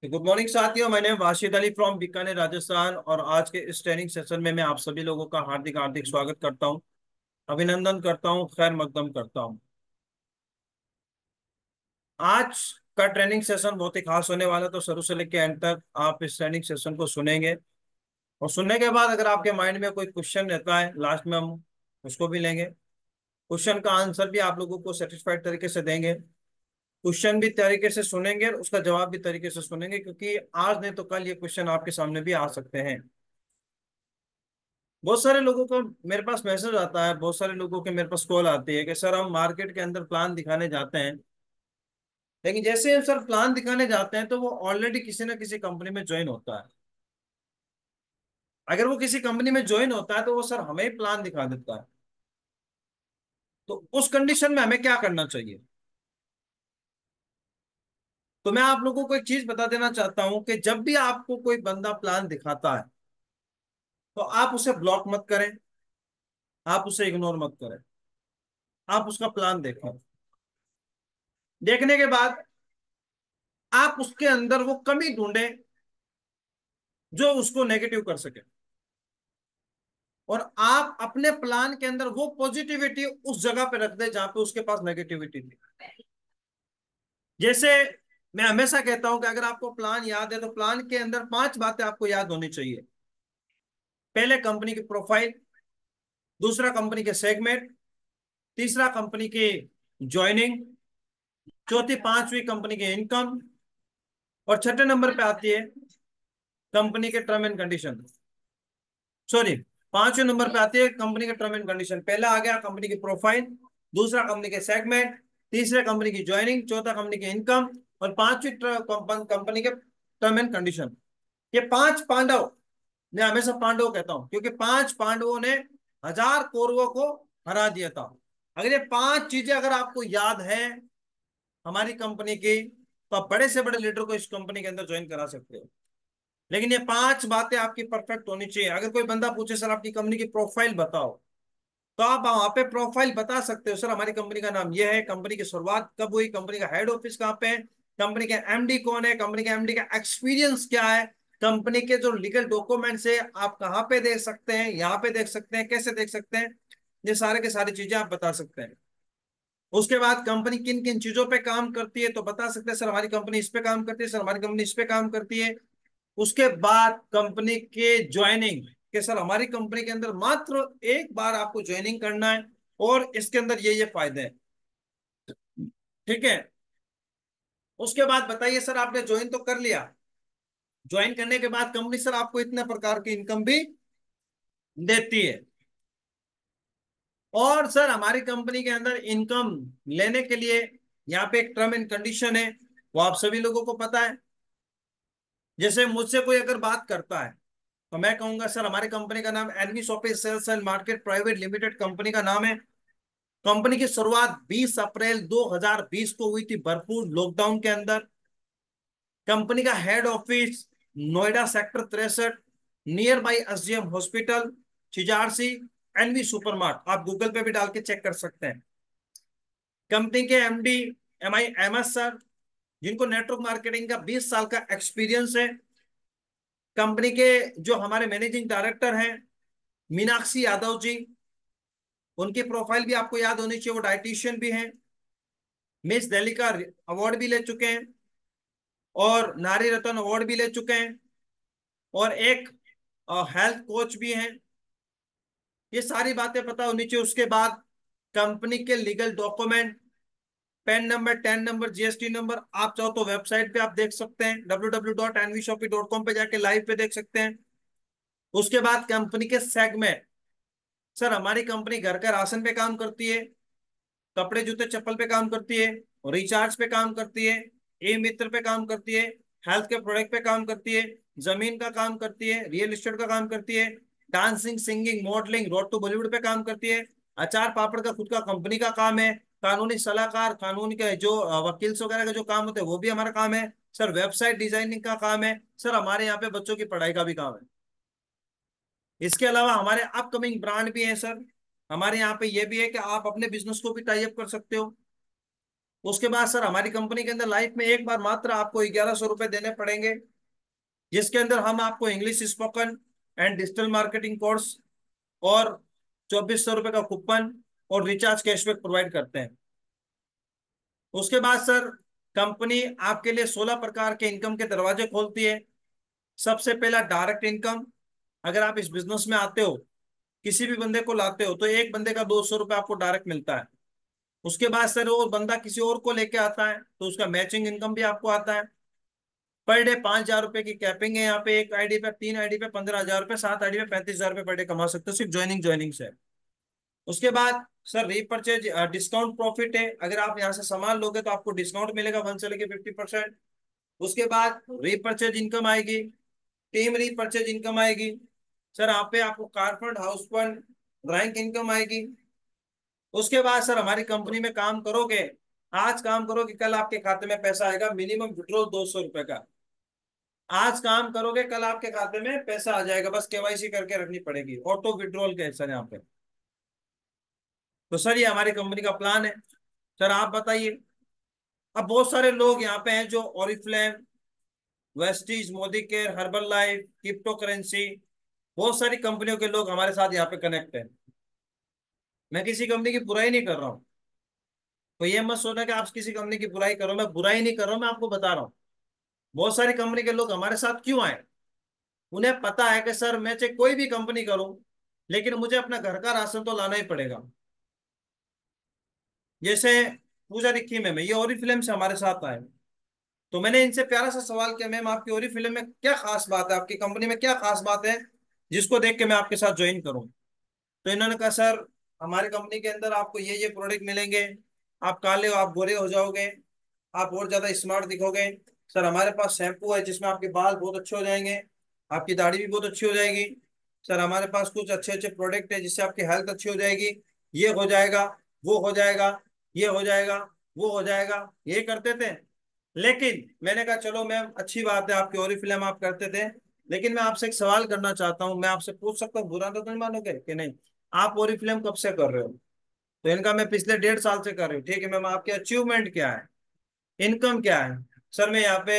Good morning साथियों। मैंने वाशिद Ali from Bikaner Rajasthan और आज के इस ट्रेनिंग सेशन में मैं आप सभी लोगों का हार्दिक हार्दिक स्वागत करता हूं, अभिनंदन करता हूं, खैर मकदम करता हूं। आज का ट्रेनिंग सेशन बहुत ही खास होने वाला है, तो शुरू से लेकर एंड तक आप इस ट्रेनिंग सेशन को सुनेंगे और सुनने के बाद अगर आपके माइंड में कोई क्वेश्चन रहता है, लास्ट में हम उसको भी लेंगे। क्वेश्चन का आंसर भी आप लोगों को सेटिस्फाइड तरीके से देंगे। क्वेश्चन भी तरीके से सुनेंगे और उसका जवाब भी तरीके से सुनेंगे, क्योंकि आज नहीं तो कल ये क्वेश्चन आपके सामने भी आ सकते हैं। बहुत सारे लोगों को मेरे पास मैसेज आता है, बहुत सारे लोगों के मेरे पास कॉल आती है कि सर हम मार्केट के अंदर प्लान दिखाने जाते हैं, लेकिन जैसे हम सर प्लान दिखाने जाते हैं तो वो ऑलरेडी किसी ना किसी कंपनी में ज्वाइन होता है। अगर वो किसी कंपनी में ज्वाइन होता है तो वो सर हमें ही प्लान दिखा देता है। तो उस कंडीशन में हमें क्या करना चाहिए? तो मैं आप लोगों को एक चीज बता देना चाहता हूं कि जब भी आपको कोई बंदा प्लान दिखाता है तो आप उसे ब्लॉक मत करें, आप उसे इग्नोर मत करें। आप उसका प्लान देखें। देखने के बाद आप उसके अंदर वो कमी ढूंढें जो उसको नेगेटिव कर सके, और आप अपने प्लान के अंदर वो पॉजिटिविटी उस जगह पे रख दे जहां पे उसके पास नेगेटिविटी थी। जैसे मैं हमेशा कहता हूं कि अगर आपको प्लान याद है तो प्लान के अंदर पांच बातें आपको याद होनी चाहिए। पहले कंपनी की प्रोफाइल, दूसरा कंपनी के सेगमेंट, तीसरा कंपनी की ज्वाइनिंग, चौथी पांचवी कंपनी की इनकम, और छठे नंबर पे आती है कंपनी के टर्म एंड कंडीशन। सॉरी, पांचवें नंबर पे आती है कंपनी के टर्म एंड कंडीशन। पहला आ गया कंपनी की प्रोफाइल, दूसरा कंपनी के सेगमेंट, तीसरे कंपनी की ज्वाइनिंग, चौथा कंपनी की इनकम, और पांचवी कंपनी के टर्म एंड कंडीशन। ये पांच पांडव, मैं हमेशा पांडव कहता हूं क्योंकि पांच पांडवों ने हजार कौरवों को हरा दिया था। अगर ये पांच चीजें अगर आपको याद है हमारी कंपनी की, तो आप बड़े से बड़े लीडर को इस कंपनी के अंदर ज्वाइन करा सकते हो। लेकिन ये पांच बातें आपकी परफेक्ट होनी चाहिए। अगर कोई बंदा पूछे सर आपकी कंपनी की प्रोफाइल बताओ, तो आप वहां पे प्रोफाइल बता सकते हो। सर हमारी कंपनी का नाम यह है, कंपनी की शुरुआत कब हुई, कंपनी का हेड ऑफिस कहाँ पे है, कंपनी के एमडी कौन है, कंपनी के एमडी का एक्सपीरियंस क्या है, कंपनी के जो लीगल डॉक्यूमेंट्स है आप कहाँ पे देख सकते हैं, यहाँ पे देख सकते हैं, कैसे देख सकते हैं, ये सारे के सारी चीजें आप बता सकते हैं। उसके बाद कंपनी किन किन चीजों पे काम करती है तो बता सकते हैं, सर हमारी कंपनी इस पे काम करती है, सर हमारी कंपनी इस पे काम करती है। उसके बाद कंपनी के ज्वाइनिंग, कि सर हमारी कंपनी के अंदर मात्र एक बार आपको ज्वाइनिंग करना है और इसके अंदर ये फायदे हैं। ठीक है। उसके बाद बताइए सर आपने ज्वाइन तो कर लिया, ज्वाइन करने के बाद कंपनी सर आपको इतने प्रकार की इनकम भी देती है। और सर हमारी कंपनी के अंदर इनकम लेने के लिए यहाँ पे एक टर्म एंड कंडीशन है, वो आप सभी लोगों को पता है। जैसे मुझसे कोई अगर बात करता है तो मैं कहूंगा सर हमारी कंपनी का नाम NV shoppy sales and market private limited company का नाम है। कंपनी की शुरुआत 20 अप्रैल 2020 को हुई थी, भरपूर लॉकडाउन के अंदर। कंपनी का head office Noida sector 63, near by SGM hospital, Chijarsi, NV supermart. आप गूगल पे भी डाल के चेक कर सकते हैं। कंपनी के एमडी MI MS सर, जिनको नेटवर्क मार्केटिंग का 20 साल का एक्सपीरियंस है। कंपनी के जो हमारे मैनेजिंग डायरेक्टर हैं मीनाक्षी यादव जी, उनकी प्रोफाइल भी आपको याद होनी चाहिए। वो डाइटिशियन भी हैं, मिस दिल्ली का अवार्ड भी ले चुके हैं और नारी रत्न अवार्ड भी ले चुके हैं, और एक हेल्थ कोच भी हैं। ये सारी बातें पता होनी चाहिए। उसके बाद कंपनी के legal document, pan number, ten number, GST number, आप चाहो तो वेबसाइट पे आप देख सकते हैं, www.nvshopee.com पे जाके लाइव पे देख सकते हैं। उसके बाद कंपनी के सेगमेंट, सर हमारी कंपनी घर का राशन पे काम करती है, कपड़े जूते चप्पल पे काम करती है, रिचार्ज पे काम करती है, ई मित्र पे काम करती है, हेल्थ के प्रोडक्ट पे काम करती है, जमीन का काम करती है, रियल एस्टेट का काम करती है, dancing singing modelling road to Bollywood पे काम करती है, अचार पापड़ का खुद का कंपनी का काम है, कानूनी सलाहकार, कानून के जो वकील वगैरह का जो काम होते हैं वो भी हमारा काम है। सर वेबसाइट डिजाइनिंग का काम है। सर हमारे यहाँ पे बच्चों की पढ़ाई का भी काम है। इसके अलावा हमारे अपकमिंग ब्रांड भी है सर। हमारे यहाँ पे ये भी है कि आप अपने बिजनेस को भी टाई अप कर सकते हो। उसके बाद सर हमारी कंपनी के अंदर लाइफ में एक बार मात्र आपको 1100 रुपये देने पड़ेंगे, जिसके अंदर हम आपको English spoken and digital marketing course और 2400 रुपये का कूपन और रिचार्ज कैशबैक प्रोवाइड करते हैं। उसके बाद सर कंपनी आपके लिए 16 प्रकार के इनकम के दरवाजे खोलती है। सबसे पहला डायरेक्ट इनकम। अगर आप इस बिजनेस में आते हो, किसी भी बंदे को लाते हो, तो एक बंदे का 200 रुपये आपको डायरेक्ट मिलता है। उसके बाद सर वो बंदा किसी और को लेके आता है तो उसका मैचिंग इनकम भी आपको आता है। पर डे 5,000 रुपये की कैपिंग है यहाँ पे। एक आईडी पे, 3 आईडी पे 15,000 रुपये, 7 आईडी पे 35,000 रुपये पर डे कमा सकते हो, सिर्फ ज्वाइनिंग से। उसके बाद सर रीपरचेज डिस्काउंट प्रॉफिट है। अगर आप यहाँ से सामान लोगे तो आपको डिस्काउंट मिलेगा 1 से लेके 50%। उसके बाद रीपरचेज इनकम आएगी, टीम रीपरचेज इनकम आएगी। सर यहाँ पे आपको car fund, house fund, rank income आएगी। उसके बाद सर हमारी कंपनी में काम करोगे, आज काम करोगे कल आपके खाते में पैसा आएगा, मिनिमम विड्रॉल 200 रुपये का। आज काम करोगे कल आपके खाते में पैसा आ जाएगा, बस केवाईसी करके रखनी पड़ेगी, ऑटो विड्रॉल के सर यहाँ पे। तो सर ये हमारी कंपनी का प्लान है। सर आप बताइए। अब बहुत सारे लोग यहाँ पे हैं जो Oriflame, Vestige, Modi care, herbal life, crypto currency, बहुत सारी कंपनियों के लोग हमारे साथ यहाँ पे कनेक्ट है। मैं किसी कंपनी की बुराई नहीं कर रहा हूँ, तो ये मत सोचना कि आप किसी कंपनी की बुराई करो। मैं बुराई नहीं कर रहा हूँ, मैं आपको बता रहा हूँ बहुत सारी कंपनी के लोग हमारे साथ क्यों आए। उन्हें पता है कि सर मैं चाहे कोई भी कंपनी करूं, लेकिन मुझे अपना घर का राशन तो लाना ही पड़ेगा। जैसे पूजा रिक्की में ये ओरिफ्लेम से हमारे साथ आए, तो मैंने इनसे प्यारा सा सवाल किया, मैम आपकी ओरिफ्लेम में क्या खास बात है, आपकी कंपनी में क्या खास बात है जिसको देख के मैं आपके साथ ज्वाइन करूं। तो इन्होंने कहा सर हमारी कंपनी के अंदर आपको ये प्रोडक्ट मिलेंगे, आप काले हो, आप गोरे हो जाओगे, आप और ज्यादा स्मार्ट दिखोगे। सर हमारे पास शैम्पू है जिसमें आपके बाल बहुत अच्छे हो जाएंगे, आपकी दाढ़ी भी बहुत अच्छी हो जाएगी। सर हमारे पास कुछ अच्छे अच्छे प्रोडक्ट है जिससे आपकी हेल्थ अच्छी हो जाएगी, ये हो जाएगा, वो हो जाएगा, ये हो जाएगा, वो हो जाएगा, ये करते थे। लेकिन मैंने कहा चलो मैम अच्छी बात है, आपकी ओरिफ्लेम आप करते थे, लेकिन मैं आपसे एक सवाल करना चाहता हूँ, मैं आपसे पूछ सकता हूँ, बुरा तो नहीं मानोगे कि नहीं। आप ओरिफ्लेम कब से कर रहे हो। तो इनका मैं पिछले 1.5 साल से कर रही हूँ। ठीक है मैम, आपके अचीवमेंट क्या है, इनकम क्या है। सर मैं यहाँ पे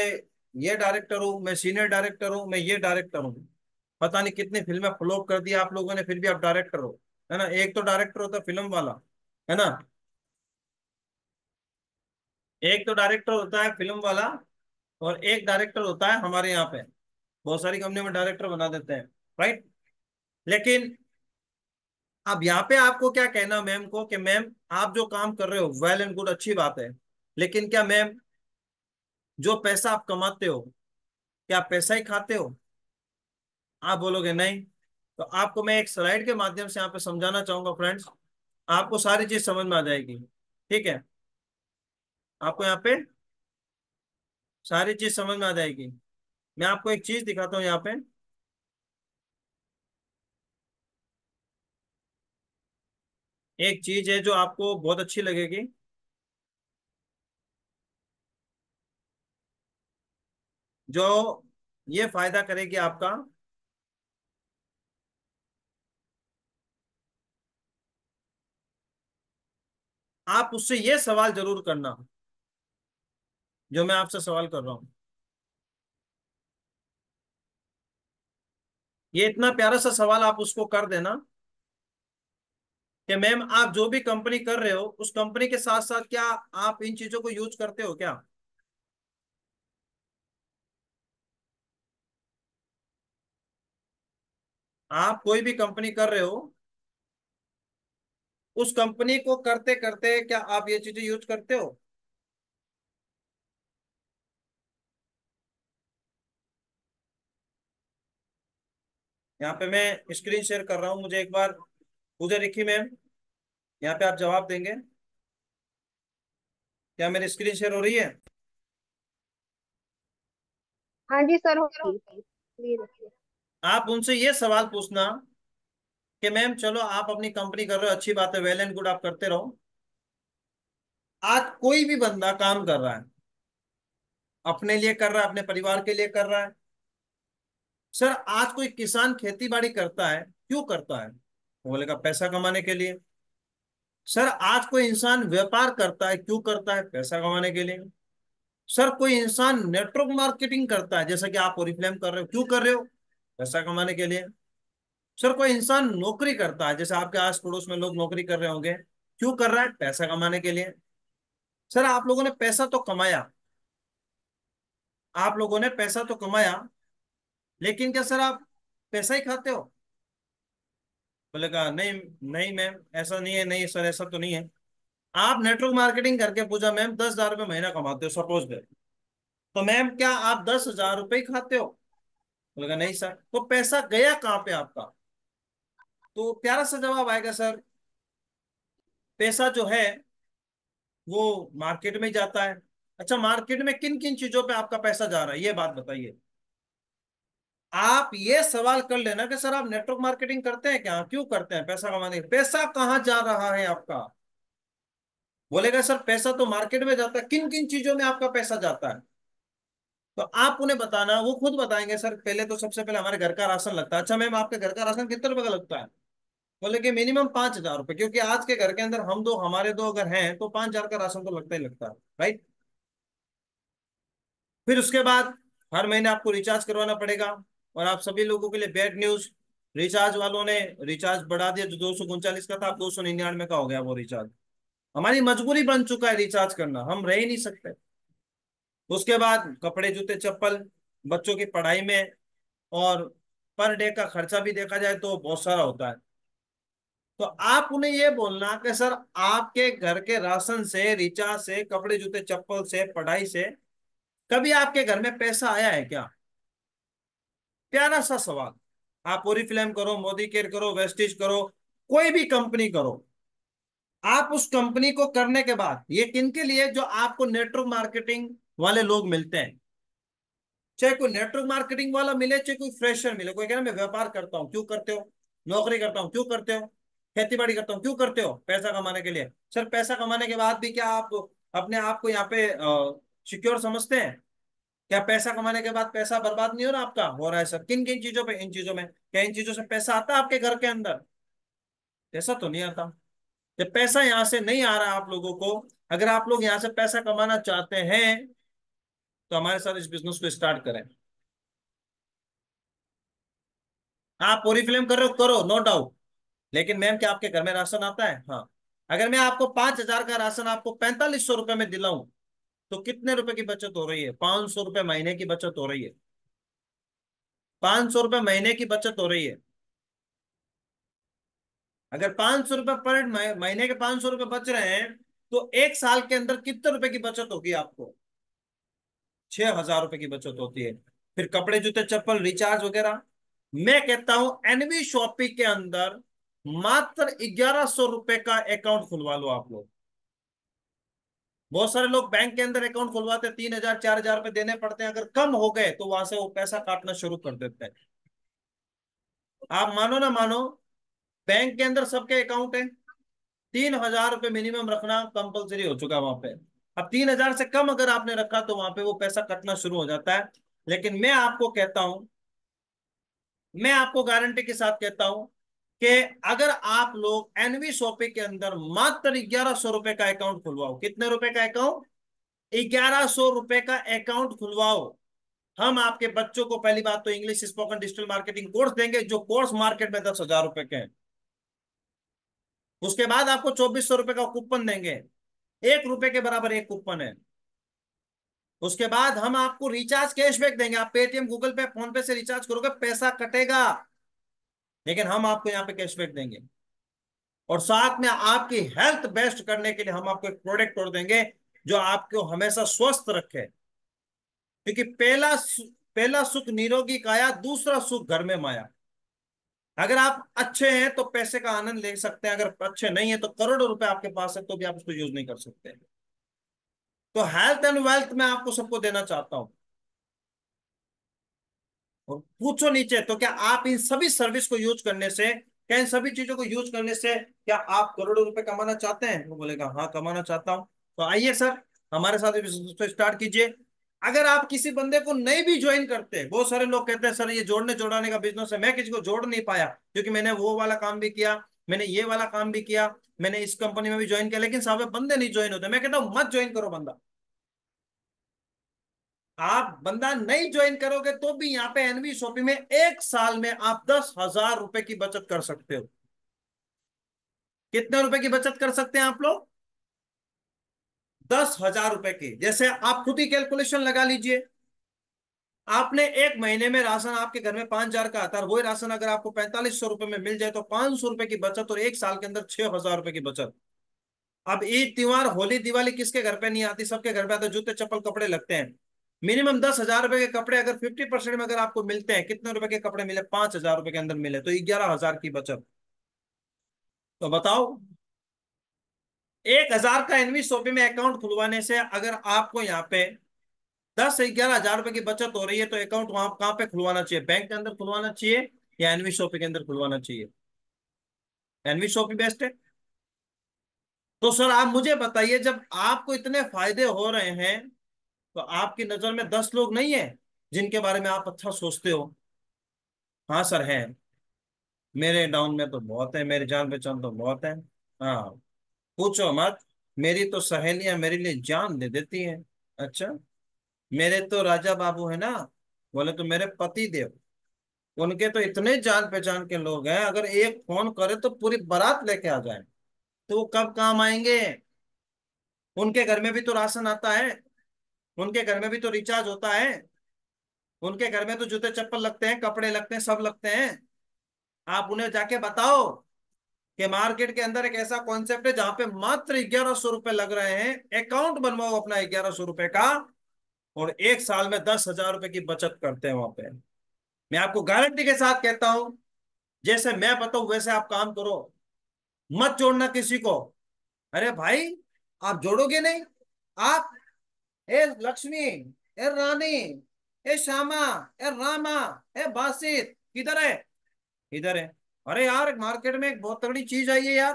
ये डायरेक्टर हूँ, मैं सीनियर डायरेक्टर हूँ, मैं ये डायरेक्टर हूँ। पता नहीं कितनी फिल्में फ्लॉप कर दी आप लोगों ने, फिर भी आप डायरेक्टर हो, है ना। एक तो डायरेक्टर होता है फिल्म वाला, है ना। एक तो डायरेक्टर होता है फिल्म वाला, और एक डायरेक्टर होता है हमारे यहाँ पे, बहुत सारी कंपनियों में डायरेक्टर बना देते हैं, राइट। लेकिन अब यहाँ पे आपको क्या कहना मैम को कि मैम आप जो काम कर रहे हो वेल एंड गुड, अच्छी बात है, लेकिन क्या मैम जो पैसा आप कमाते हो, क्या आप पैसा ही खाते हो। आप बोलोगे नहीं। तो आपको मैं एक स्लाइड के माध्यम से यहाँ पे समझाना चाहूंगा फ्रेंड्स, आपको सारी चीज समझ में आ जाएगी। ठीक है, आपको यहाँ पे सारी चीज समझ में आ जाएगी। मैं आपको एक चीज दिखाता हूँ यहाँ पे। एक चीज है जो आपको बहुत अच्छी लगेगी, जो ये फायदा करेगी आपका। आप उससे ये सवाल जरूर करना जो मैं आपसे सवाल कर रहा हूँ। ये इतना प्यारा सा सवाल आप उसको कर देना कि मैम आप जो भी कंपनी कर रहे हो उस कंपनी के साथ साथ क्या आप इन चीजों को यूज करते हो क्या। आप कोई भी कंपनी कर रहे हो, उस कंपनी को करते करते क्या आप ये चीजें यूज करते हो। यहाँ पे मैं स्क्रीन शेयर कर रहा हूँ, मुझे एक बार पूजा लिखी मैम, यहाँ पे आप जवाब देंगे। क्या मेरी स्क्रीन शेयर हो रही है। हाँ जी सर, होगी। प्लीज रखिए। आप उनसे ये सवाल पूछना कि मैम चलो आप अपनी कंपनी कर रहे हो, अच्छी बात है, वेल एंड गुड, आप करते रहो। आज कोई भी बंदा काम कर रहा है, अपने लिए कर रहा है, अपने परिवार के लिए कर रहा है। सर आज कोई किसान खेती बाड़ी करता है, क्यों करता है। वो बोलेगा पैसा कमाने के लिए। सर आज कोई इंसान व्यापार करता है, क्यों करता है? पैसा कमाने के लिए। सर कोई इंसान नेटवर्क मार्केटिंग करता है, जैसा कि आप ओरिफ्लेम कर रहे हो, क्यों कर रहे हो? पैसा कमाने के लिए। सर कोई इंसान नौकरी करता है, जैसे आपके आस पड़ोस में लोग नौकरी कर रहे होंगे, क्यों कर रहा है? पैसा कमाने के लिए। सर आप लोगों ने पैसा तो कमाया, आप लोगों ने पैसा तो कमाया, लेकिन क्या सर आप पैसा ही खाते हो? बोले कहा नहीं, नहीं मैम ऐसा नहीं है, नहीं सर ऐसा तो नहीं है। आप नेटवर्क मार्केटिंग करके पूछा, मैम 10,000 रुपये महीना कमाते हो सपोज दैट, तो मैम क्या आप 10,000 रुपये ही खाते हो? बोले कहा नहीं सर। तो पैसा गया कहाँ पे आपका? तो प्यारा सा जवाब आएगा सर, पैसा जो है वो मार्केट में जाता है। अच्छा, मार्केट में किन किन चीजों पे आपका पैसा जा रहा है, ये बात बताइए। आप ये सवाल कर लेना कि सर आप नेटवर्क मार्केटिंग करते हैं क्या, क्यों करते हैं? पैसा कमाने के। पैसा कहाँ जा रहा है आपका? बोलेगा सर पैसा तो मार्केट में जाता है, किन किन चीजों में आपका पैसा जाता है? तो आप उन्हें बताना, वो खुद बताएंगे सर पहले तो सबसे पहले हमारे घर का राशन लगता है। अच्छा मैम आपके घर का राशन कितने रुपए का लगता है? बोले कि मिनिमम 5,000 रुपये, क्योंकि आज के घर के अंदर हम दो, हमारे दो अगर हैं तो 5,000 का राशन तो लगता ही लगता है, राइट। फिर उसके बाद हर महीने आपको रिचार्ज करवाना पड़ेगा। और आप सभी लोगों के लिए बैड न्यूज, रिचार्ज वालों ने रिचार्ज बढ़ा दिया, जो 239 का था अब 299 का हो गया वो रिचार्ज। हमारी मजबूरी बन चुका है रिचार्ज करना, हम रह ही नहीं सकते। उसके बाद कपड़े जूते चप्पल, बच्चों की पढ़ाई में, और पर डे का खर्चा भी देखा जाए तो बहुत सारा होता है। तो आप उन्हें ये बोलना कि सर आपके घर के राशन से, रिचार्ज से, कपड़े जूते चप्पल से, पढ़ाई से कभी आपके घर में पैसा आया है क्या? प्यारा सा सवाल। आप ओरिफ्लेम करो, मोदी केयर करो, वेस्टिज करो, कोई भी कंपनी करो, आप उस कंपनी को करने के बाद ये किनके लिए, जो आपको नेटवर्क मार्केटिंग वाले लोग मिलते हैं, चाहे कोई नेटवर्क मार्केटिंग वाला मिले, चाहे कोई फ्रेशर मिले, कोई कहना मैं व्यापार करता हूं, क्यों करते हो? नौकरी करता हूं, क्यों करते हो? खेती बाड़ी करता हूं, क्यों करते हो? पैसा कमाने के लिए। सर पैसा कमाने के बाद भी क्या आप अपने आप को यहाँ पे सिक्योर समझते हैं? क्या पैसा कमाने के बाद पैसा बर्बाद नहीं हो रहा आपका? हो रहा है सर। किन किन चीजों पे? इन चीजों में। क्या इन चीजों से पैसा आता है आपके घर के अंदर? पैसा तो नहीं आता। जब पैसा यहाँ से नहीं आ रहा आप लोगों को, अगर आप लोग यहाँ से पैसा कमाना चाहते हैं तो हमारे साथ इस बिजनेस को स्टार्ट करें। आप ओरिफ्लेम कर रहे हो, करो, नो डाउट। लेकिन मैम क्या आपके घर में राशन आता है? हाँ। अगर मैं आपको 5,000 का राशन आपको 4,500 रुपए में दिलाऊं, तो कितने रुपए की बचत हो रही है? 500 रुपए महीने की बचत हो रही है। 500 रुपए महीने की बचत हो रही है। अगर 500 रुपए पर महीने के 500 रुपए बच रहे हैं, तो एक साल के अंदर कितने रुपए की बचत होगी आपको? 6,000 रुपए की बचत होती है। फिर कपड़े जूते चप्पल रिचार्ज वगैरह। मैं कहता हूं एनवी शॉपी के अंदर मात्र 1,100 रुपए का अकाउंट खुलवा लो आप लोग। बहुत सारे लोग बैंक के अंदर अकाउंट खुलवाते हैं, 3,000 4,000 रुपए देने पड़ते हैं, अगर कम हो गए तो वहां से वो पैसा काटना शुरू कर देते हैं। आप मानो ना मानो, बैंक के अंदर सबके अकाउंट है, 3,000 रुपये मिनिमम रखना कंपलसरी हो चुका है वहां पे। अब 3,000 से कम अगर आपने रखा तो वहां पे वो पैसा कटना शुरू हो जाता है। लेकिन मैं आपको कहता हूं, मैं आपको गारंटी के साथ कहता हूं कि अगर आप लोग एनवी शॉपी के अंदर मात्र 1,100 रुपए का अकाउंट खुलवाओ। कितने रुपए का अकाउंट? 1,100 रुपए का अकाउंट खुलवाओ। हम आपके बच्चों को पहली बात तो English spoken digital marketing course देंगे, जो कोर्स मार्केट में 10,000 रुपए के हैं। उसके बाद आपको 2,400 रुपए का कूपन देंगे, 1 रुपए के बराबर एक कूपन है। उसके बाद हम आपको रिचार्ज कैशबैक देंगे। आप पेटीएम, गूगल पे, फोन पे से रिचार्ज करोगे, पैसा कटेगा, लेकिन हम आपको यहाँ पे कैशबैक देंगे। और साथ में आपकी हेल्थ बेस्ट करने के लिए हम आपको एक प्रोडक्ट और देंगे जो आपको हमेशा स्वस्थ रखे। क्योंकि पहला सुख निरोगी काया, दूसरा सुख घर में माया। अगर आप अच्छे हैं तो पैसे का आनंद ले सकते हैं, अगर अच्छे नहीं है तो करोड़ों रुपए आपके पास है तो भी आप उसको यूज नहीं कर सकते। तो हेल्थ एंड वेल्थ मैं आपको सबको देना चाहता हूं। और पूछो नीचे, तो क्या आप इन सभी सर्विस को यूज करने से, क्या इन सभी चीजों को यूज करने से क्या आप करोड़ों रुपए कमाना चाहते हैं? वो बोलेगा हाँ कमाना चाहता हूं। तो आइए सर, हमारे साथ बिजनेस को स्टार्ट कीजिए। अगर आप किसी बंदे को नहीं भी ज्वाइन करते, बहुत सारे लोग कहते हैं सर ये जोड़ने जोड़ाने का बिजनेस है, मैं किसी को जोड़ नहीं पाया क्योंकि मैंने वो वाला काम भी किया, मैंने ये वाला काम भी किया, मैंने इस कंपनी में भी ज्वाइन किया, लेकिन साहब बंदे नहीं ज्वाइन होते। मैं कहता हूं मत ज्वाइन करो बंदा। आप बंदा नहीं ज्वाइन करोगे तो भी यहाँ पे एनवी शॉपिंग में 1 साल में आप 10,000 रुपए की बचत कर सकते हो। कितने रुपए की बचत कर सकते हैं आप लोग? 10,000 रुपए की। जैसे आप खुद ही कैलकुलेशन लगा लीजिए। आपने एक महीने में राशन आपके घर में 5,000 का आता है, वही राशन अगर आपको 4,500 रुपए में मिल जाए तो 500 रुपए की बचत, और 1 साल के अंदर 6,000 रुपए की बचत। अब ईद त्योहार होली दिवाली किसके घर पे नहीं आती? सबके घर पे आते, जूते चप्पल कपड़े लगते हैं। मिनिमम 10,000 रुपए के कपड़े अगर 50% में अगर आपको मिलते हैं, कितने रुपए के कपड़े मिले? 5,000 रुपए के अंदर मिले, तो 11,000 की बचत। तो बताओ, 1,000 का एनवी शॉपी में अकाउंट खुलवाने से अगर आपको यहाँ पे 10 से 11,000 रुपए की बचत हो रही है, तो अकाउंट वहां कहाँ पे खुलवाना चाहिए? बैंक के अंदर खुलवाना चाहिए या एनवी शॉपी के अंदर खुलवाना चाहिए? एनवी शॉपी बेस्ट है। तो सर आप मुझे बताइए, जब आपको इतने फायदे हो रहे हैं, तो आपकी नजर में 10 लोग नहीं है जिनके बारे में आप अच्छा सोचते हो? हाँ सर है। मेरे डाउन में तो बहुत है, मेरी जान पहचान तो बहुत है। हाँ, पूछो मत। मेरी तो सहेलियां मेरे लिए जान दे देती हैं। अच्छा, मेरे तो राजा बाबू है ना, बोले तो मेरे पति देव, उनके तो इतने जान पहचान के लोग हैं, अगर एक फोन करे तो पूरी बारात लेके आ जाए। तो वो कब काम आएंगे? उनके घर में भी तो राशन आता है, उनके घर में भी तो रिचार्ज होता है, उनके घर में तो जूते चप्पल लगते हैं, कपड़े लगते हैं, सब लगते हैं। आप उन्हें जाके बताओ कि मार्केट के अंदर एक ऐसा कॉन्सेप्ट है जहां पे मात्र 1,100 रुपए लग रहे हैं, अकाउंट बनवाओ अपना 1,100 रुपए का, और 1 साल में 10,000 रुपए की बचत करते हैं वहां पे। मैं आपको गारंटी के साथ कहता हूं, जैसे मैं बताऊं वैसे आप काम करो। मत जोड़ना किसी को। अरे भाई, आप जोड़ोगे नहीं। आप, ए लक्ष्मी, ए रानी, ए श्यामा, ए रामा, ए बासित, किधर है? इधर है। अरे यार, मार्केट में एक बहुत तगड़ी चीज आई है यार।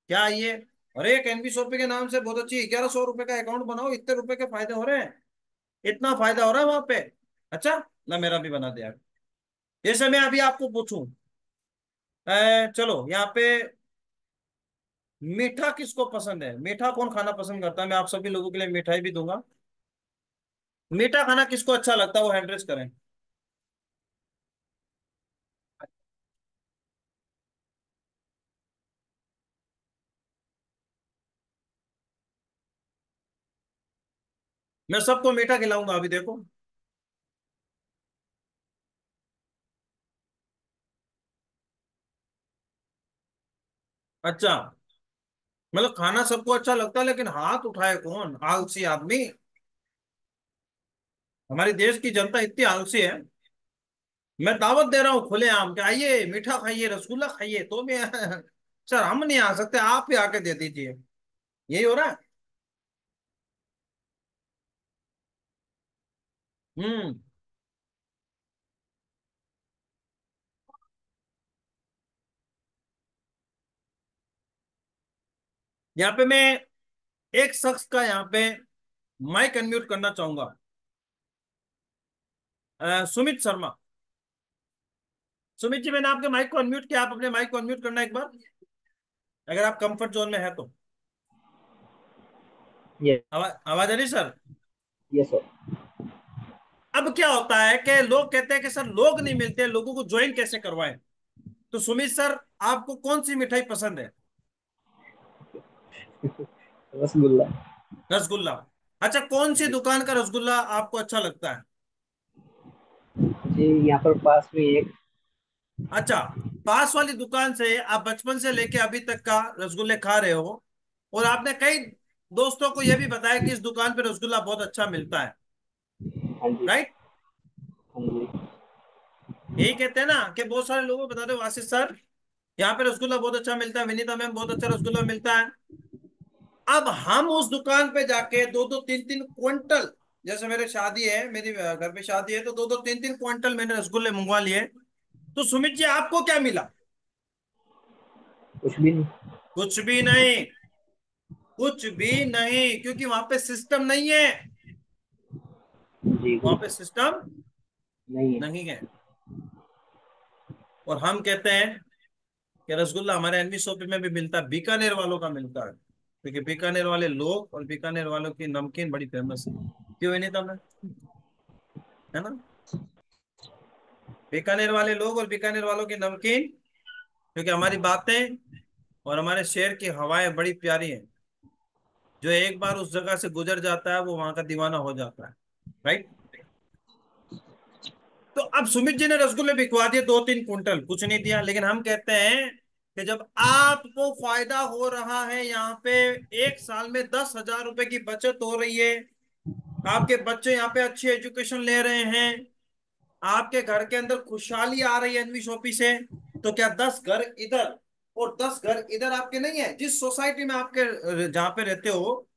क्या आई है? अरे एक एनबी शॉपी के नाम से बहुत अच्छी 1,100 रुपए का अकाउंट बनाओ, इतने रुपए के फायदे हो रहे हैं, इतना फायदा हो रहा है वहां पे। अच्छा, ना मेरा भी बना दिया। जैसे मैं अभी आपको पूछूं, चलो यहाँ पे, मीठा किसको पसंद है? मीठा कौन खाना पसंद करता है? मैं आप सभी लोगों के लिए मिठाई भी दूंगा। मीठा खाना किसको अच्छा लगता है, वो हैंड रेस करें। मैं सबको मीठा खिलाऊंगा अभी, देखो। अच्छा, मतलब खाना सबको अच्छा लगता है, लेकिन हाथ उठाए कौन? आलसी आदमी। हमारी देश की जनता इतनी आलसी है। मैं दावत दे रहा हूँ खुलेआम कि आइए मीठा खाइए, रसगुल्ला खाइए, तो भी सर हम नहीं आ सकते, आप ही आके दे दीजिए। यही हो रहा है। हम्म। यहाँ पे मैं एक शख्स का यहाँ पे माइक अनम्यूट करना चाहूंगा। सुमित शर्मा। सुमित जी, मैंने आपके माइक को अनम्यूट किया, आप अपने माइक को अनम्यूट करना एक बार, अगर आप कंफर्ट जोन में है तो। ये आवाज आवाज आ रही सर? ये सर। अब क्या होता है कि लोग कहते हैं कि सर लोग नहीं मिलते, लोगों को ज्वाइन कैसे करवाएं? तो सुमित सर, आपको कौन सी मिठाई पसंद है? रसगुल्ला। रसगुल्ला। अच्छा, कौन सी दुकान का रसगुल्ला आपको अच्छा लगता है? जी, यहाँ पर पास में एक। अच्छा, पास वाली दुकान से आप बचपन से लेके अभी तक का रसगुल्ले खा रहे हो, और आपने कई दोस्तों को यह भी बताया कि इस दुकान पे रसगुल्ला बहुत अच्छा मिलता है, हाँ जी। राइट? हाँ जी। यही कहते हैं ना कि बहुत सारे लोगों को बताते हो आशीष सर, यहाँ पे रसगुल्ला बहुत अच्छा मिलता है, विनीता मैम बहुत अच्छा रसगुल्ला मिलता है। अब हम उस दुकान पे जाके दो दो तीन तीन क्विंटल, जैसे मेरे शादी है, मेरी घर पे शादी है, तो दो दो तीन तीन क्विंटल मैंने रसगुल्ले मंगवा लिए। तो सुमित जी, आपको क्या मिला? कुछ भी नहीं। कुछ भी नहीं। कुछ भी नहीं, क्योंकि वहां पे सिस्टम नहीं है। जी वहां पे बिल्कुल। सिस्टम नहीं है। नहीं है। और हम कहते हैं कि रसगुल्ला हमारे एनवी शॉपी में भी मिलता है, बीकानेर वालों का मिलता है, क्योंकि बीकानेर वाले लोग और बीकानेर वालों की नमकीन बड़ी फेमस है। क्यों है नहीं था मैं, है ना? बीकानेर वाले लोग और बीकानेर वालों की नमकीन, क्योंकि हमारी बातें और हमारे शहर की हवाएं बड़ी प्यारी हैं। जो एक बार उस जगह से गुजर जाता है वो वहां का दीवाना हो जाता है। राइट। तो अब सुमित जी ने रसगुल्ले बिकवा दिए 2-3 कुंटल, कुछ नहीं दिया, लेकिन हम कहते हैं कि जब आपको फायदा हो रहा है, यहाँ पे एक साल में 10,000 रुपए की बचत हो रही है, आपके बच्चे यहाँ पे अच्छी एजुकेशन ले रहे हैं, आपके घर के अंदर खुशहाली आ रही है एनवी शॉपी से, तो क्या 10 घर इधर और 10 घर इधर आपके नहीं है? जिस सोसाइटी में आपके जहां पे रहते हो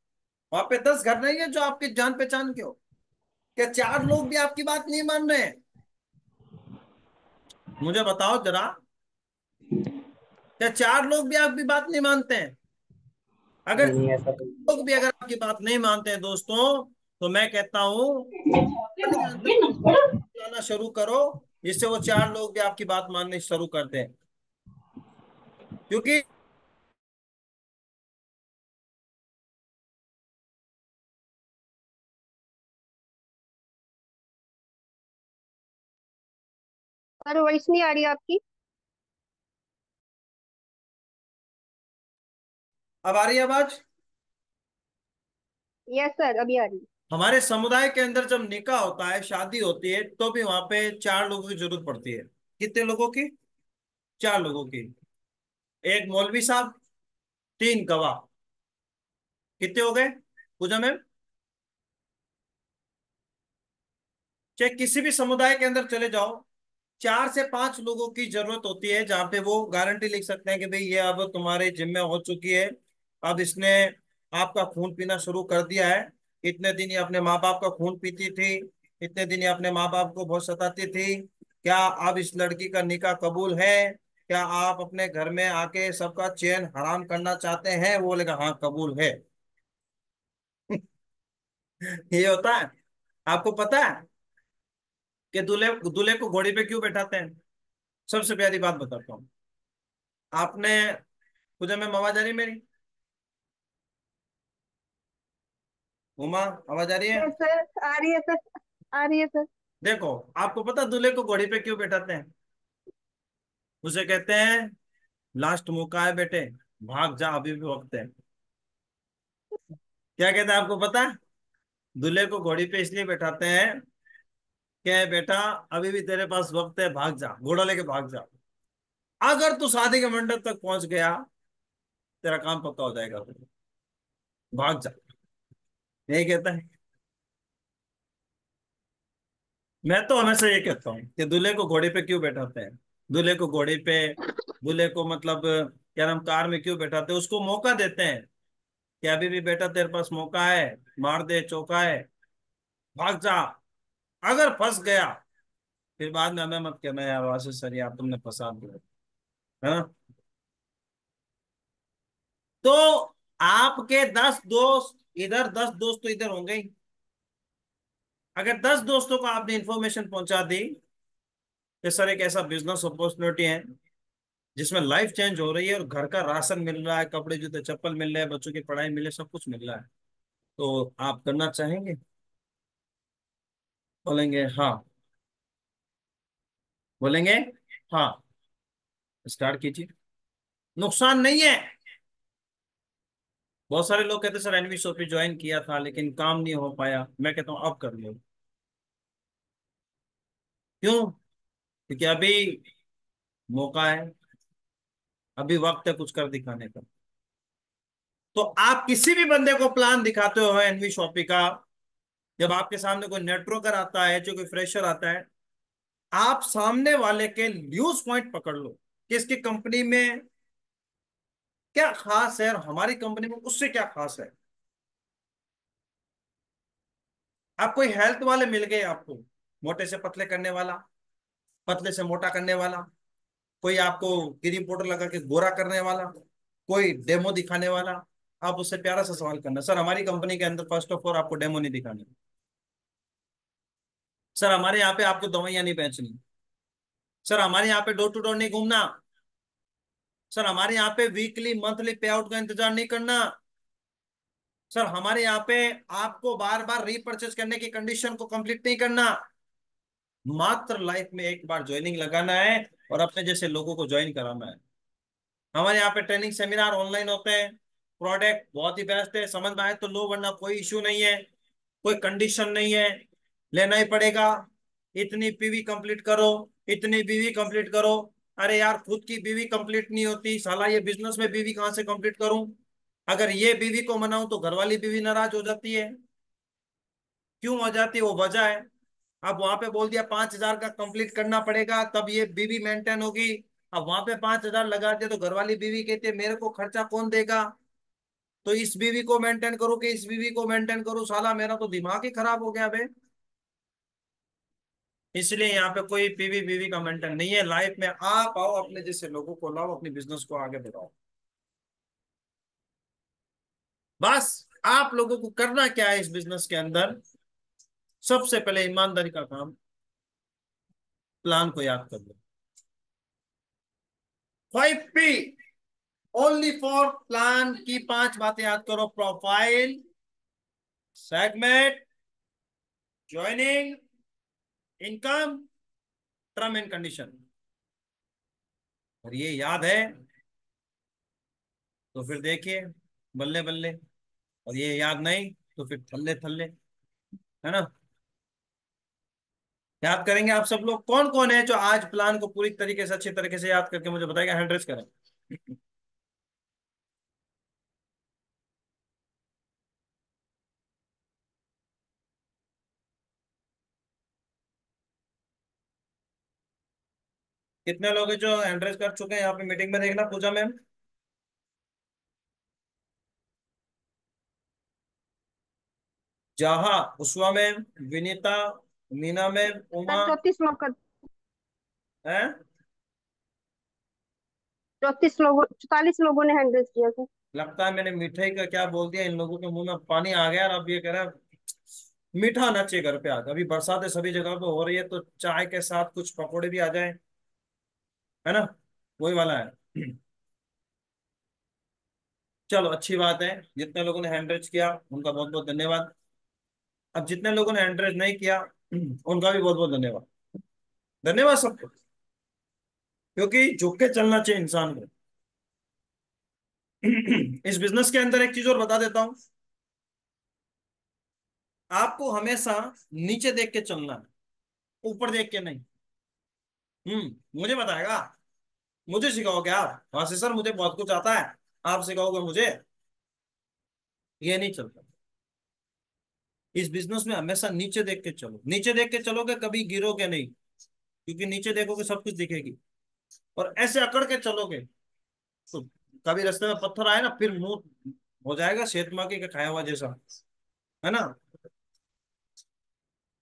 वहां पे 10 घर नहीं है जो आपके जान पहचान के हो? क्या 4 लोग भी आपकी बात नहीं मान रहे हैं? मुझे बताओ जरा, क्या 4 लोग भी आपकी बात नहीं मानते हैं? अगर नहीं नहीं, ऐसा तो लोग भी अगर आपकी बात नहीं मानते हैं दोस्तों, तो मैं कहता हूं अपने अंदर लाना शुरू करो, जिससे वो 4 लोग भी आपकी बात माननी शुरू कर दें। क्योंकि सर वॉइस नहीं आ रही आपकी। अब आ रही है आवाज? यस सर, अभी आ रही। हमारे समुदाय के अंदर जब निकाह होता है, शादी होती है, तो भी वहां पे 4 लोगों की जरूरत पड़ती है। कितने लोगों की? 4 लोगों की। एक मौलवी साहब, 3 गवाह। कितने हो गए पूजा में? चाहे किसी भी समुदाय के अंदर चले जाओ, 4 से 5 लोगों की जरूरत होती है, जहां पे वो गारंटी लिख सकते हैं कि भाई ये अब तुम्हारे जिम्मे हो चुकी है, अब इसने आपका खून पीना शुरू कर दिया है। इतने दिन ये अपने माँ बाप का खून पीती थी, इतने दिन ये अपने माँ बाप को बहुत सताती थी, क्या अब इस लड़की का निकाह कबूल है? क्या आप अपने घर में आके सबका चैन हराम करना चाहते हैं? वो बोलेगा हाँ कबूल है। ये होता है। आपको पता है कि दूल्हे दूल्हे को घोड़ी पे क्यों बैठाते हैं? सबसे प्यारी बात बताता हूँ। आपने पूजा में आवाज आ रही है मेरी? उमा, आवाज आ रही है? यस सर, आ रही है सर। आ रही है सर। देखो, आपको पता दूल्हे को घोड़ी पे क्यों बैठाते हैं? उसे कहते हैं लास्ट मौका है बेटे, भाग जा, अभी भी वक्त है। क्या कहते हैं आपको पता है? दूल्हे को घोड़ी पे इसलिए बैठाते हैं कि बेटा अभी भी तेरे पास वक्त है, भाग जा, घोड़ा लेके भाग जा। अगर तू शादी के मंडप तक पहुंच गया, तेरा काम पक्का हो जाएगा, भाग जा। यही कहता है। मैं तो हमेशा ये कहता हूँ कि दूल्हे को घोड़े पे क्यों बैठाते हैं? दूल्हे को घोड़े पे, दूल्हे को मतलब क्या नाम, कार में क्यों बैठाते हैं? उसको मौका देते हैं कि अभी भी बेटा तेरे पास मौका है, मार दे, चौका है, भाग जा। अगर फंस गया, फिर बाद में हमें मत कहना यार वासे सर यार तुमने फंसा दिया, है ना? तो आपके 10 दोस्त इधर, 10 दोस्त तो इधर होंगे ही। अगर 10 दोस्तों को आपने इंफॉर्मेशन पहुंचा दी कि सर एक ऐसा बिजनेस अपॉर्चुनिटी है जिसमें लाइफ चेंज हो रही है और घर का राशन मिल रहा है, कपड़े जूते चप्पल मिल रहे हैं, बच्चों की पढ़ाई मिल रही है, सब कुछ मिल रहा है, तो आप करना चाहेंगे? बोलेंगे हाँ। बोलेंगे हाँ। स्टार्ट कीजिए, नुकसान नहीं है। बहुत सारे लोग कहते हैं सर एनवी शॉपी ज्वाइन किया था लेकिन काम नहीं हो पाया। मैं कहता हूँ अब कर लो। क्यों? क्योंकि अभी मौका है, अभी वक्त है कुछ कर दिखाने का। तो आप किसी भी बंदे को प्लान दिखाते हो एनवी शॉपी का, जब आपके सामने कोई नेटवर्कर आता है, जो कोई फ्रेशर आता है, आप सामने वाले के न्यूज पॉइंट पकड़ लो कि इसकी कंपनी में क्या खास है और हमारी कंपनी में उससे क्या खास है। आप कोई हेल्थ वाले मिल गए आपको, मोटे से पतले करने वाला, पतले से मोटा करने वाला, कोई आपको क्रीम पाउडर लगा के गोरा करने वाला, कोई डेमो दिखाने वाला, आप उससे प्यारा सा सवाल करना, सर हमारी कंपनी के अंदर फर्स्ट ऑफ ऑल आपको डेमो नहीं दिखानी, सर हमारे यहाँ पे आपको दवाइयां नहीं बेचनी, सर हमारे यहाँ पे डोर टू डोर नहीं घूमना, सर हमारे यहाँ पे वीकली मंथली पे आउट का इंतजार नहीं करना। सर हमारे यहाँ पे आपको बार बार रीपर्चेस करने की कंडीशन को कंप्लीट नहीं करना। मात्र लाइफ में एक बार ज्वाइनिंग लगाना है और अपने जैसे लोगों को ज्वाइन कराना है। हमारे यहाँ पे ट्रेनिंग सेमिनार ऑनलाइन होते हैं। प्रोडक्ट बहुत ही बेस्ट है, समझ में आए तो लो, वरना कोई इश्यू नहीं है। कोई कंडीशन नहीं है, लेना ही पड़ेगा। इतनी पीवी कंप्लीट करो, इतनी बीवी कंप्लीट करो। अरे यार, खुद की बीवी कंप्लीट नहीं होती, साला ये बिजनेस में बीवी कहाँ से कंप्लीट करूं? अगर ये बीवी को मनाऊं तो घरवाली बीवी नाराज हो जाती है। क्यों हो जाती है? वो वजह है। अब वहां पे बोल दिया 5,000 का कंप्लीट करना पड़ेगा तब ये बीवी मेंटेन होगी। अब वहां पे 5,000 लगा दिया तो घरवाली बीवी कहती है मेरे को खर्चा कौन देगा? तो इस बीवी को मेंटेन करूँ कि इस बीवी को मेंटेन करूँ? साला मेरा तो दिमाग ही खराब हो गया बे। इसलिए यहाँ पे कोई पीवी बीवी का मेंटेन नहीं है। लाइफ में आप आओ, अपने जैसे लोगों को लाओ, अपनी बिजनेस को आगे बढ़ाओ। बस आप लोगों को करना क्या है इस बिजनेस के अंदर? सबसे पहले ईमानदारी का काम, प्लान को याद कर लो। 5P, ओनली फॉर प्लान की 5 बातें याद करो: profile, segment, joining, income, term and condition. और ये याद है तो फिर देखिए, बल्ले बल्ले। और ये याद नहीं तो फिर थल्ले थल्ले, है ना? याद करेंगे आप सब लोग? कौन कौन है जो आज प्लान को पूरी तरीके से अच्छी तरीके से याद करके मुझे बताएगा? हैंड रेज करें। कितने लोग हैं जो हैंड रेज कर चुके हैं यहाँ पे मीटिंग में? देखना, पूजा मैम, जहा, Usha ma'am, Vinita, Meena ma'am, sir Uma. 34 लोग का, है? 34 लोगों, 44 लोगों ने हैंडल किया सर। लगता है मैंने मिठाई का क्या बोल दिया, इन लोगों के मुंह में पानी आ गया। और अब ये कह रहा है मीठा ना चाहिए घर पे आज। अभी बरसातें सभी जगह पे हो रही है तो चाय के साथ कुछ पकौड़े भी आ जाए, है ना? वही वाला है। चलो अच्छी बात है, जितने लोगों ने हैंड रेज किया उनका बहुत बहुत धन्यवाद। अब जितने लोगों ने हैंड रेज नहीं किया उनका भी बहुत बहुत धन्यवाद। धन्यवाद सबको, क्योंकि झुक के चलना चाहिए इंसान को। इस बिजनेस के अंदर एक चीज और बता देता हूं, आपको हमेशा नीचे देख के चलना है, ऊपर देख के नहीं। मुझे बताएगा, मुझे सिखाओगे आप? वहां से सर मुझे बहुत कुछ आता है, आप सिखाओगे मुझे? ये नहीं चलता। इस बिजनेस में हमेशा नीचे देख के चलो। नीचे देख के चलोगे कभी गिरोगे नहीं, क्योंकि नीचे देखोगे सब कुछ दिखेगी। और ऐसे अकड़ के चलोगे तो कभी रास्ते में पत्थर आए ना, फिर मुंह हो जाएगा शेतमाकी का खाया हुआ जैसा, है ना?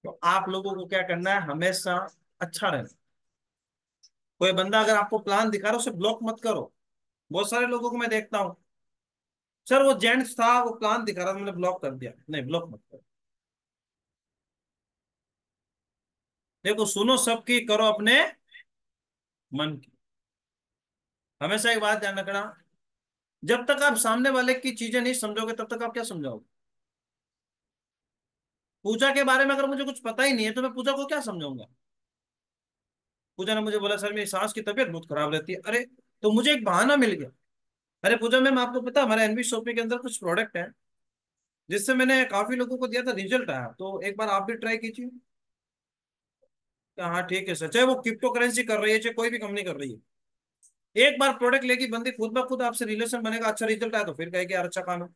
तो आप लोगों को क्या करना है, हमेशा अच्छा रहना। कोई बंदा अगर आपको प्लान दिखा रहा है उसे ब्लॉक मत करो। बहुत सारे लोगों को मैं देखता हूँ, सर वो जेंट्स था, वो प्लान दिखा रहा था, मैंने ब्लॉक कर दिया। नहीं, ब्लॉक मत करो। देखो सुनो सबकी, करो अपने मन की। हमेशा एक बात ध्यान रखना, जब तक आप सामने वाले की चीजें नहीं समझोगे तब तक आप क्या समझाओगे? पूजा के बारे में अगर मुझे कुछ पता ही नहीं है तो मैं पूजा को क्या समझाऊंगा? पूजा ने मुझे बोला सर मेरी सास की तबीयत बहुत खराब रहती है। अरे, तो मुझे एक बहाना मिल गया। अरे पूजा मैम, आपको पता है हमारे एनबी शॉपी के अंदर कुछ प्रोडक्ट है जिससे मैंने काफी लोगों को दिया था, रिजल्ट आया, तो एक बार आप भी ट्राई कीजिए। हाँ ठीक है सर, चाहे वो क्रिप्टो करेंसी कर रही है चाहे कोई भी कंपनी कर रही है, एक बार प्रोडक्ट लेगी बंदी, खुद ब खुद आपसे रिलेशन बनेगा, अच्छा रिजल्ट आया तो फिर कहेगी यार अच्छा काम है।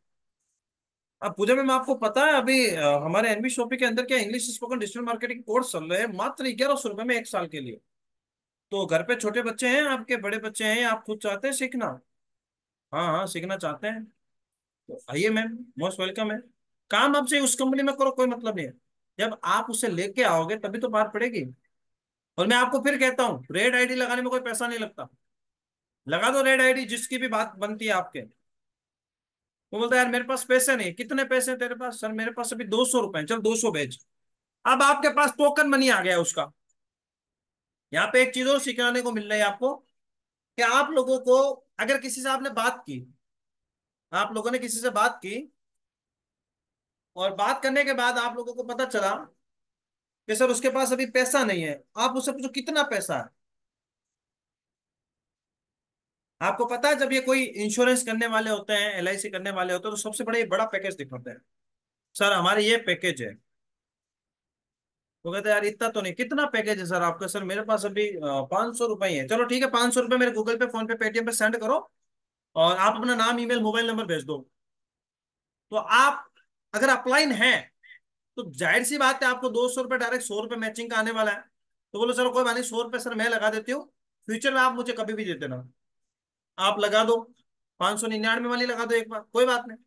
अब पूजा मैम आपको पता है अभी हमारे एनबी शॉपी के अंदर क्या English spoken digital marketing course चल रहे हैं मात्र 1,100 रुपए में 1 साल के लिए। तो घर पे छोटे बच्चे हैं, आपके बड़े बच्चे हैं, आप खुद चाहते हैं सीखना? हाँ हाँ, सीखना चाहते हैं तो आइए मैम, मोस्ट वेलकम है। काम आपसे उस कंपनी में करो, कोई मतलब नहीं है। जब आप उसे लेके आओगे तभी तो बात पड़ेगी। और मैं आपको फिर कहता हूँ, रेड आईडी लगाने में कोई पैसा नहीं लगता। लगा दो रेड आईडी, जिसकी भी बात बनती है आपके। वो बोलता है यार मेरे पास पैसे नहीं। कितने पैसे हैं तेरे पास? सर मेरे पास अभी 200 रुपए, चल 200 भेज। अब आपके पास टोकन मनी आ गया उसका। यहाँ पे एक चीज और सिखाने को मिल रही है आपको, कि आप लोगों को, अगर किसी से आपने बात की, आप लोगों ने किसी से बात की, और बात करने के बाद आप लोगों को पता चला कि सर उसके पास अभी पैसा नहीं है, आप उससे पूछो कितना पैसा है। आपको पता है जब ये कोई इंश्योरेंस करने वाले होते हैं, एलआईसी करने वाले होते हैं, तो सबसे बड़ा पैकेज दिखाते हैं, सर हमारे ये पैकेज है। वो कहते हैं यार इतना तो नहीं, कितना पैकेज है सर आपका? सर मेरे पास अभी 500 रुपये ही है। चलो ठीक है, 500 रुपये मेरे गूगल पे, फोन पे, पेटीएम पे सेंड करो, और आप अपना नाम, ईमेल, मोबाइल नंबर भेज दो। तो आप अगर अपलाइन है, तो जाहिर सी बात है आपको 200 रुपये डायरेक्ट 100 रुपये मैचिंग का आने वाला है। तो बोलो चलो कोई बात नहीं, 100 रुपये सर मैं लगा देती हूँ, फ्यूचर में आप मुझे कभी भी दे देना। आप लगा दो, 599 वाली लगा दो एक बार, कोई बात नहीं।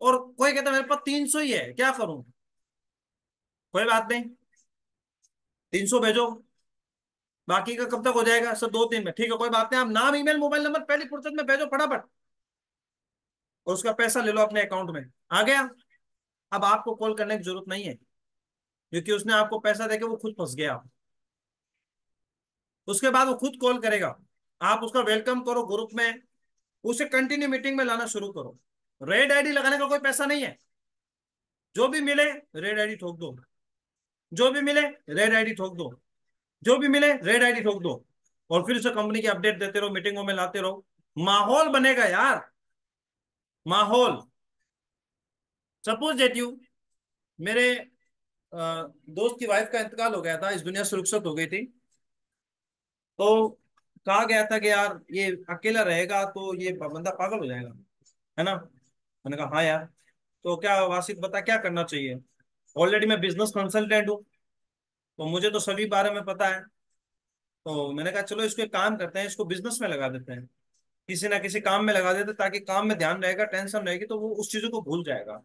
और कोई कहता है मेरे पास 300 ही है, क्या करूं? कोई बात नहीं, 300 भेजो, बाकी का कब तक हो जाएगा सर? 2 दिन में, ठीक है कोई बात नहीं। आप नाम, ईमेल, मोबाइल नंबर पहली फुर्सत में भेजो फटाफट, और उसका पैसा ले लो अपने अकाउंट में, आ गया। अब आपको कॉल करने की जरूरत नहीं है, क्योंकि उसने आपको पैसा देके वो खुद फंस गया। उसके बाद वो खुद कॉल करेगा, आप उसका वेलकम करो ग्रुप में, उसे कंटिन्यू मीटिंग में लाना शुरू करो। रेड आईडी लगाने का कोई पैसा नहीं है, जो भी मिले रेड आईडी ठोक दो, जो भी मिले रेड आईडी ठोक दो, जो भी मिले रेड आईडी ठोक दो, और फिर उसे कंपनी की अपडेट देते रहो, मीटिंगों में लाते रहो। माहौल बनेगा यार, माहौल। सपोज दैट यू, मेरे दोस्त की वाइफ का इंतकाल हो गया था, इस दुनिया से रुखसत हो गई थी। तो कहा गया था कि यार ये अकेला रहेगा तो ये बंदा पागल हो जाएगा, है ना? मैंने कहा हाँ यार। तो क्या वासिफ बता क्या करना चाहिए? ऑलरेडी मैं बिजनेस कंसल्टेंट हूँ, तो मुझे तो सभी बारे में पता है। तो मैंने कहा चलो इसको एक काम करते हैं, इसको बिजनेस में लगा देते हैं, किसी ना किसी काम में लगा देते हैं, ताकि काम में ध्यान रहेगा, टेंशन रहेगी तो वो उस चीजों को भूल जाएगा।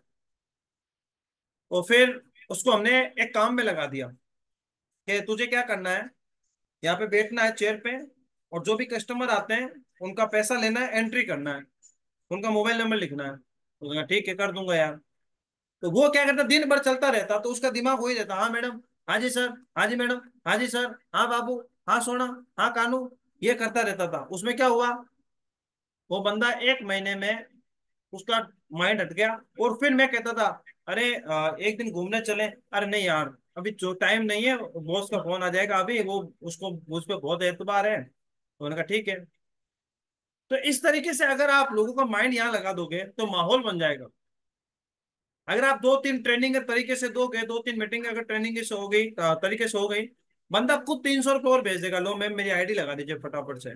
तो फिर उसको हमने एक काम में लगा दिया कि तुझे क्या करना है, यहाँ पे बैठना है चेयर पे, और जो भी कस्टमर आते हैं उनका पैसा लेना है, एंट्री करना है, उनका मोबाइल नंबर लिखना है। तो उसने कहा, ठीक है कर दूंगा यार। तो वो क्या करता, दिन भर चलता रहता, तो उसका दिमाग हो ही जाता, हाँ मैडम, हाँ जी सर, हाँ जी मैडम, हाँ जी सर, हाँ बाबू, हाँ सोना, हाँ कानू, ये करता रहता था। उसमें क्या हुआ, वो बंदा 1 महीने में उसका माइंड हट गया। और फिर मैं कहता था अरे एक दिन घूमने चले, अरे नहीं यार अभी जो टाइम नहीं है, बॉस का फोन आ जाएगा अभी, वो उसको उस पर बहुत एतबार है। तो मैंने कहा ठीक है। तो इस तरीके से अगर आप लोगों का माइंड यहाँ लगा दोगे तो माहौल बन जाएगा। अगर आप 2-3 ट्रेनिंग तरीके से दोगे, 2-3 मीटिंग अगर ट्रेनिंग से हो गई, तरीके से हो गई, बंदा खुद 300 रुपये और भेज देगा, लो मैम मेरी आईडी लगा दीजिए फटाफट से।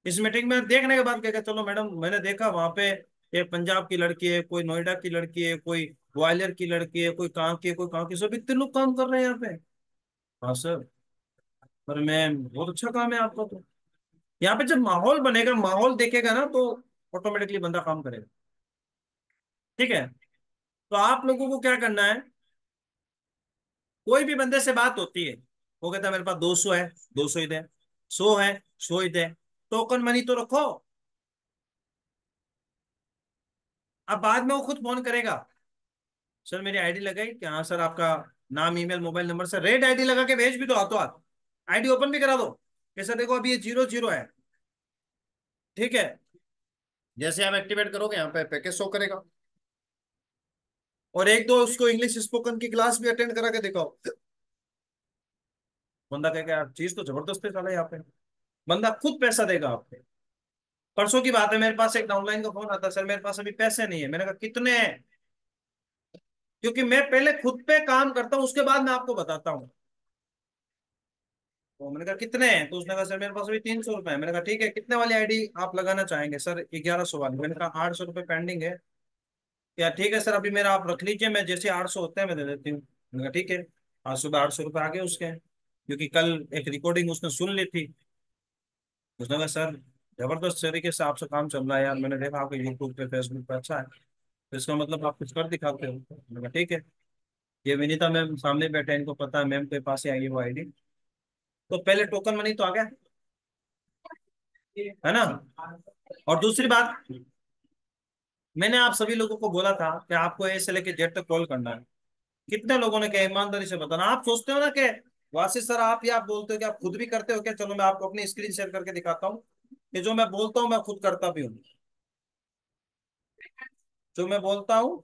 इस मीटिंग में देखने के बाद कहेगा चलो मैडम मैंने देखा वहां पे एक पंजाब की लड़की है, कोई नोएडा की लड़की है, कोई ग्वालियर की लड़की है, कोई कहाँ की है, कोई कहाँ की, सब इतने लोग काम कर रहे हैं यहाँ पे। हाँ सर, पर मैं बहुत अच्छा काम है आपका। तो यहाँ पे जब माहौल बनेगा, माहौल देखेगा ना, तो ऑटोमेटिकली बंदा काम करेगा। ठीक है, तो आप लोगों को क्या करना है, कोई भी बंदे से बात होती है, वो कहता है मेरे पास 200 है, 200 ही दे, 100 है, 100 ही दे, टोकन मनी तो रखो। अब बाद में वो खुद फोन करेगा, सर मेरी आईडी लगाई क्या? हाँ सर, आपका नाम, email, mobile number, sir red ID लगा के भेज भी दो हाथों हाथ, आईडी ओपन भी करा दो कि सर देखो अभी ये 0-0 है। ठीक है, जैसे आप एक्टिवेट करोगे यहाँ पे पैकेज शो करेगा। और एक दो उसको इंग्लिश स्पोकन की क्लास भी अटेंड करा के दिखाओ, बंदा कहेगा यार चीज तो जबरदस्त है साला, यहाँ पे बंदा खुद पैसा देगा आपको। परसों की बात है, मेरे पास एक डाउनलाइन का फोन आता, सर मेरे पास अभी पैसे नहीं है। मैंने कहा कितने हैं? क्योंकि मैं पहले खुद पे काम करता हूँ, उसके बाद मैं आपको बताता हूँ। तो मैंने कहा कितने हैं? तो उसने कहा सर मेरे पास अभी 300 रुपए है। मैंने कहा ठीक है, कितने वाली आईडी आप लगाना चाहेंगे? सर 1100 वाली। मैंने कहा 800 रुपये पेंडिंग है। क्या ठीक है सर, अभी मेरा आप रख लीजिए, मैं जैसे 800 होते हैं मैं दे देती हूँ। मैंने कहा ठीक है। आज सुबह 800 रुपये आ गए उसके, क्योंकि कल एक रिकॉर्डिंग उसने सुन ली थी। उसने कहा सर जबरदस्त तरीके से आपसे काम चल रहा है यार, मैंने देखा आपके यूट्यूब पे, फेसबुक पे अच्छा है, तो इसका मतलब आप कुछ कर दिखाते हो। मैंने कहा ठीक है। ये विनीता मैम सामने बैठे हैं, इनको पता है मैम के पास ही आई है वो आईडी। तो पहले टोकन मनी तो आ गया, है ना? और दूसरी बात, मैंने आप सभी लोगों को बोला था कि आपको ए से लेके जेड तक कॉल करना है। कितने लोगों ने कहा, ईमानदारी से बताना, आप सोचते हो ना कि वासिफ सर, आप या आप बोलते हो कि आप खुद भी करते हो क्या? चलो मैं आपको अपनी स्क्रीन शेयर करके दिखाता हूँ कि जो मैं बोलता हूँ मैं खुद करता भी हूँ। जो मैं बोलता हूँ,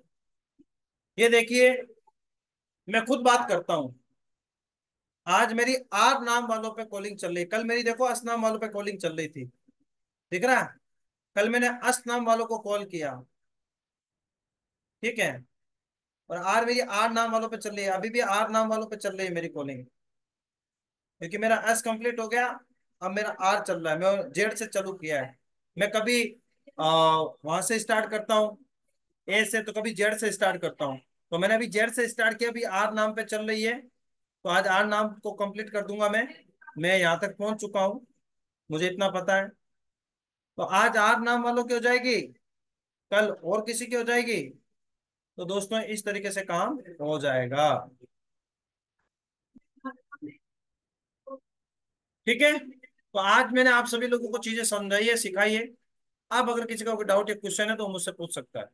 ये देखिए, मैं खुद बात करता हूँ। आज मेरी आर नाम वालों पे कॉलिंग चल रही है, कल मेरी देखो अस नाम वालों पे कॉलिंग चल रही थी। दिख रहा है? कल मैंने अस नाम वालों को कॉल किया, ठीक है। और आर मेरी आर नाम वालों पे चल रही है, अभी भी आर नाम वालों पे चल रही है मेरी कॉलिंग, क्योंकि मेरा एस कंप्लीट हो गया। अब मेरा आर चल रहा है, मैं जेड से चालू किया है। मैं कभी वहां से स्टार्ट करता हूँ, ए से, तो कभी जेड से स्टार्ट करता हूँ। तो मैंने अभी जेड से स्टार्ट किया, अभी आर नाम पे चल रही है। तो आज आर नाम को कंप्लीट कर दूंगा मैं यहाँ तक पहुंच चुका हूँ, मुझे इतना पता है। तो आज आर नाम वालों की हो जाएगी, कल और किसी की हो जाएगी। तो दोस्तों इस तरीके से काम हो जाएगा, ठीक है। तो आज मैंने आप सभी लोगों को चीजें समझाई है, सिखाई है। अब अगर किसी का कोई डाउट या क्वेश्चन है तो वो मुझसे पूछ सकता है।